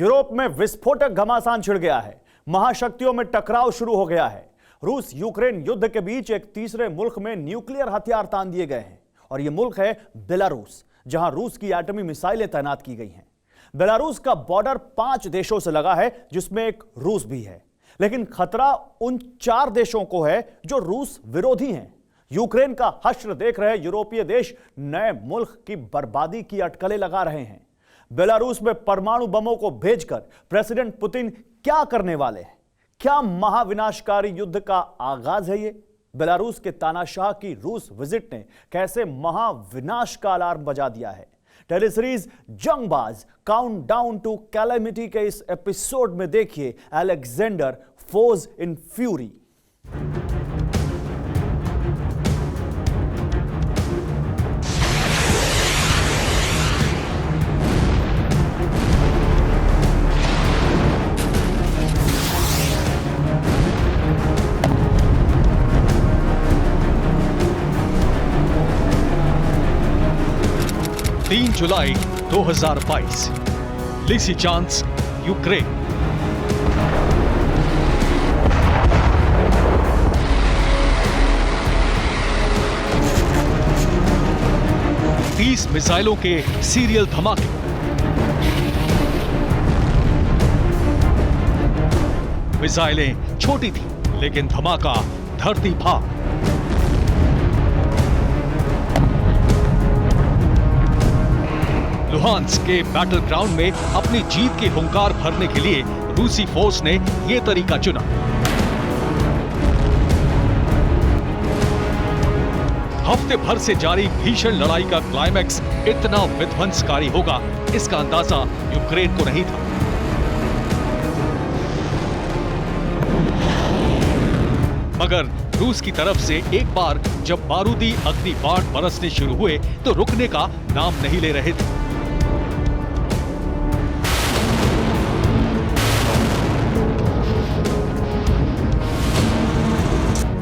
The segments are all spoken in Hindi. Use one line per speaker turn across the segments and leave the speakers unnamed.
यूरोप में विस्फोटक घमासान छिड़ गया है। महाशक्तियों में टकराव शुरू हो गया है। रूस यूक्रेन युद्ध के बीच एक तीसरे मुल्क में न्यूक्लियर हथियार तान दिए गए हैं और यह मुल्क है बेलारूस, जहां रूस की एटमी मिसाइलें तैनात की गई हैं। बेलारूस का बॉर्डर 5 देशों से लगा है, जिसमें एक रूस भी है, लेकिन खतरा उन 4 देशों को है जो रूस विरोधी हैं। यूक्रेन का हश्र देख रहे यूरोपीय देश नए मुल्क की बर्बादी की अटकलें लगा रहे हैं। बेलारूस में परमाणु बमों को भेजकर प्रेसिडेंट पुतिन क्या करने वाले हैं? क्या महाविनाशकारी युद्ध का आगाज है ये? बेलारूस के तानाशाह की रूस विजिट ने कैसे महाविनाश का अलार्म बजा दिया है? टेलीसीरीज जंगबाज काउंटडाउन टू कैलेमिटी के इस एपिसोड में देखिए अलेक्जेंडर फोज इन फ्यूरी।
जुलाई 2022 लिसिचांस्क, यूक्रेन। तीस मिसाइलों के सीरियल धमाके। मिसाइलें छोटी थी, लेकिन धमाका धरती फाड़। लुहांस्क के बैटल ग्राउंड में अपनी जीत की हुंकार भरने के लिए रूसी फोर्स ने यह तरीका चुना। हफ्ते भर से जारी भीषण लड़ाई का क्लाइमैक्स इतना विध्वंसकारी होगा, इसका अंदाजा यूक्रेन को नहीं था। मगर रूस की तरफ से एक बार जब बारूदी अग्निबाण बरसने शुरू हुए तो रुकने का नाम नहीं ले रहे थे।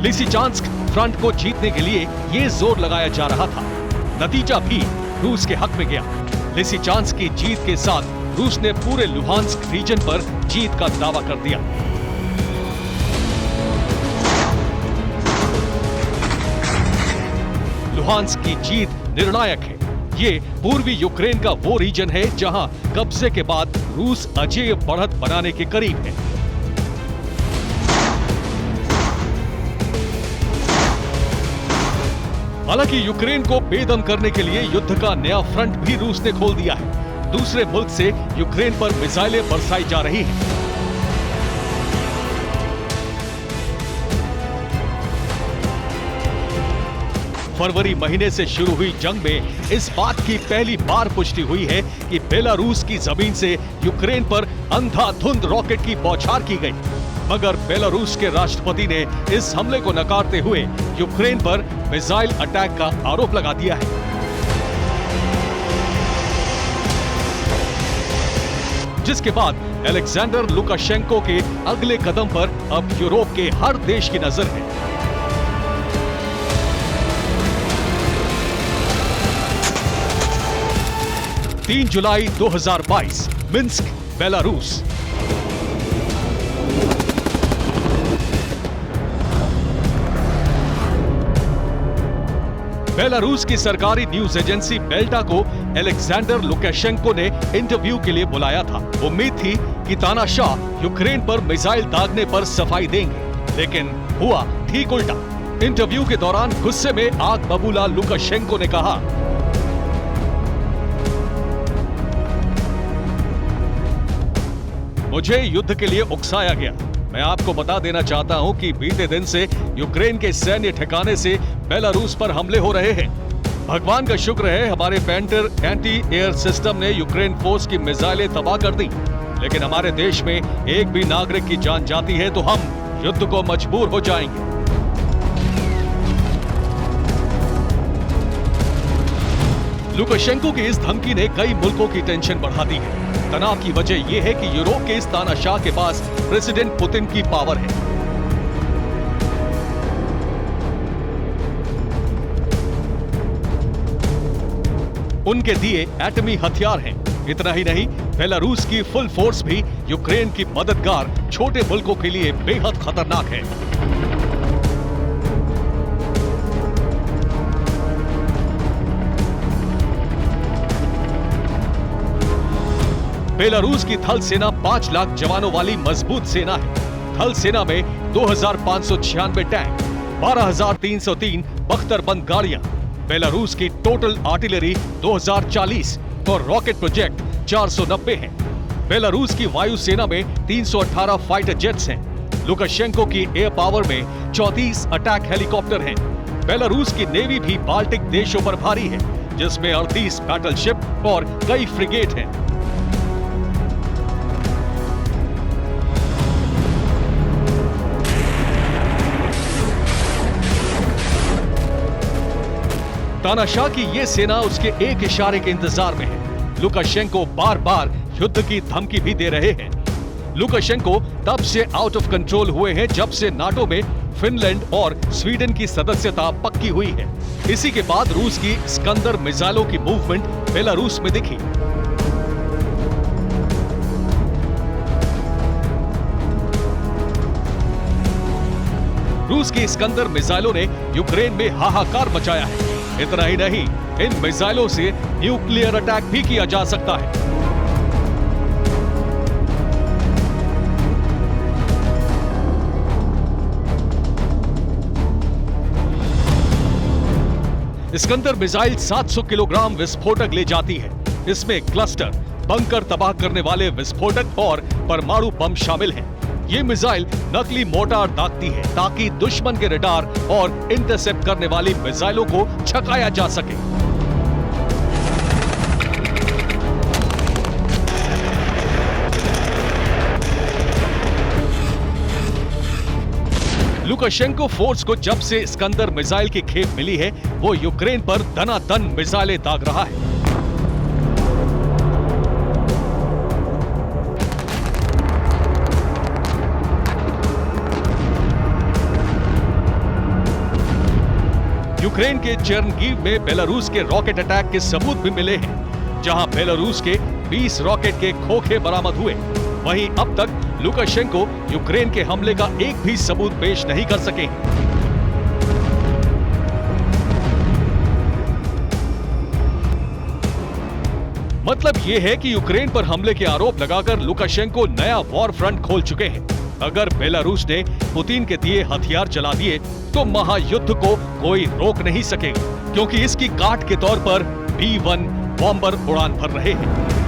लिसिचांस्क फ्रंट को जीतने के लिए यह जोर लगाया जा रहा था। नतीजा भी रूस के हक में गया। लिसिचांस्क की जीत के साथ रूस ने पूरे लुहांस्क रीजन पर जीत का दावा कर दिया। लुहांस्क की जीत निर्णायक है। ये पूर्वी यूक्रेन का वो रीजन है जहां कब्जे के बाद रूस अजेय बढ़त बनाने के करीब है। हालांकि यूक्रेन को बेदम करने के लिए युद्ध का नया फ्रंट भी रूस ने खोल दिया है। दूसरे मुल्क से यूक्रेन पर मिसाइलें बरसाई जा रही हैं। फरवरी महीने से शुरू हुई जंग में इस बात की पहली बार पुष्टि हुई है कि बेलारूस की जमीन से यूक्रेन पर अंधाधुंध रॉकेट की बौछार की गई। मगर बेलारूस के राष्ट्रपति ने इस हमले को नकारते हुए यूक्रेन पर मिसाइल अटैक का आरोप लगा दिया है। जिसके बाद अलेक्जेंडर लुकाशेंको के अगले कदम पर अब यूरोप के हर देश की नजर है। तीन जुलाई 2022 मिन्स्क, बेलारूस। बेलारूस की सरकारी न्यूज एजेंसी बेल्टा को अलेक्जेंडर लुकाशेंको ने इंटरव्यू के लिए बुलाया था। उम्मीद थी कि तानाशाह यूक्रेन पर मिसाइल दागने पर सफाई देंगे, लेकिन हुआ ठीक उल्टा। इंटरव्यू के दौरान गुस्से में आग बबूला लुकाशेंको ने कहा, मुझे युद्ध के लिए उकसाया गया। मैं आपको बता देना चाहता हूं कि बीते दिन से यूक्रेन के सैन्य ठिकाने से बेलारूस पर हमले हो रहे हैं। भगवान का शुक्र है हमारे पैंटर एंटी एयर सिस्टम ने यूक्रेन फोर्स की मिसाइलें तबाह कर दी, लेकिन हमारे देश में एक भी नागरिक की जान जाती है तो हम युद्ध को मजबूर हो जाएंगे। लुकाशेंको की इस धमकी ने कई मुल्कों की टेंशन बढ़ा दी है। तनाव की वजह यह है कि यूरोप के इस तानाशाह के पास प्रेसिडेंट पुतिन की पावर है। उनके दिए एटमी हथियार हैं। इतना ही नहीं, बेलारूस की फुल फोर्स भी यूक्रेन की मददगार छोटे मुल्कों के लिए बेहद खतरनाक है। बेलारूस की थल सेना 5 लाख जवानों वाली मजबूत सेना है। थल सेना में 2596 टैंक, 12303 बख्तरबंद गाड़ियां, बेलारूस की टोटल आर्टिलरी 2040 और रॉकेट प्रोजेक्ट 490 हैं। बेलारूस की वायुसेना में 318 फाइटर जेट्स हैं। लुकाशेंको की एयर पावर में 34 अटैक हेलीकॉप्टर हैं। बेलारूस की नेवी भी बाल्टिक देशों पर भारी है, जिसमें 38 बैटलशिप और कई फ्रिगेट हैं। तानाशाह की ये सेना उसके एक इशारे के इंतजार में है। लुकाशेंको बार बार युद्ध की धमकी भी दे रहे हैं। लुकाशेंको तब से आउट ऑफ कंट्रोल हुए हैं जब से नाटो में फिनलैंड और स्वीडन की सदस्यता पक्की हुई है। इसी के बाद रूस की स्कंदर मिसाइलों की मूवमेंट बेलारूस में दिखी। रूस की स्कंदर मिसाइलों ने यूक्रेन में हाहाकार मचाया है। इतना ही नहीं, इन मिसाइलों से न्यूक्लियर अटैक भी किया जा सकता है। स्कंदर मिसाइल 700 किलोग्राम विस्फोटक ले जाती है। इसमें क्लस्टर, बंकर तबाह करने वाले विस्फोटक और परमाणु बम शामिल हैं। ये मिसाइल नकली मोर्टार दागती है ताकि दुश्मन के रडार और इंटरसेप्ट करने वाली मिसाइलों को छकाया जा सके। लुकाशेंको फोर्स को जब से स्कंदर मिसाइल की खेप मिली है, वो यूक्रेन पर दनादन मिसाइलें दाग रहा है। यूक्रेन के चेरनगीव में बेलारूस के रॉकेट अटैक के सबूत भी मिले हैं, जहां बेलारूस के 20 रॉकेट के खोखे बरामद हुए। वहीं अब तक लुकाशेंको यूक्रेन के हमले का एक भी सबूत पेश नहीं कर सके। मतलब यह है कि यूक्रेन पर हमले के आरोप लगाकर लुकाशेंको नया वॉर फ्रंट खोल चुके हैं। अगर बेलारूस ने पुतिन के दिए हथियार चला दिए तो महायुद्ध को कोई रोक नहीं सकेगा, क्योंकि इसकी काट के तौर पर B-1 बॉम्बर उड़ान भर रहे हैं।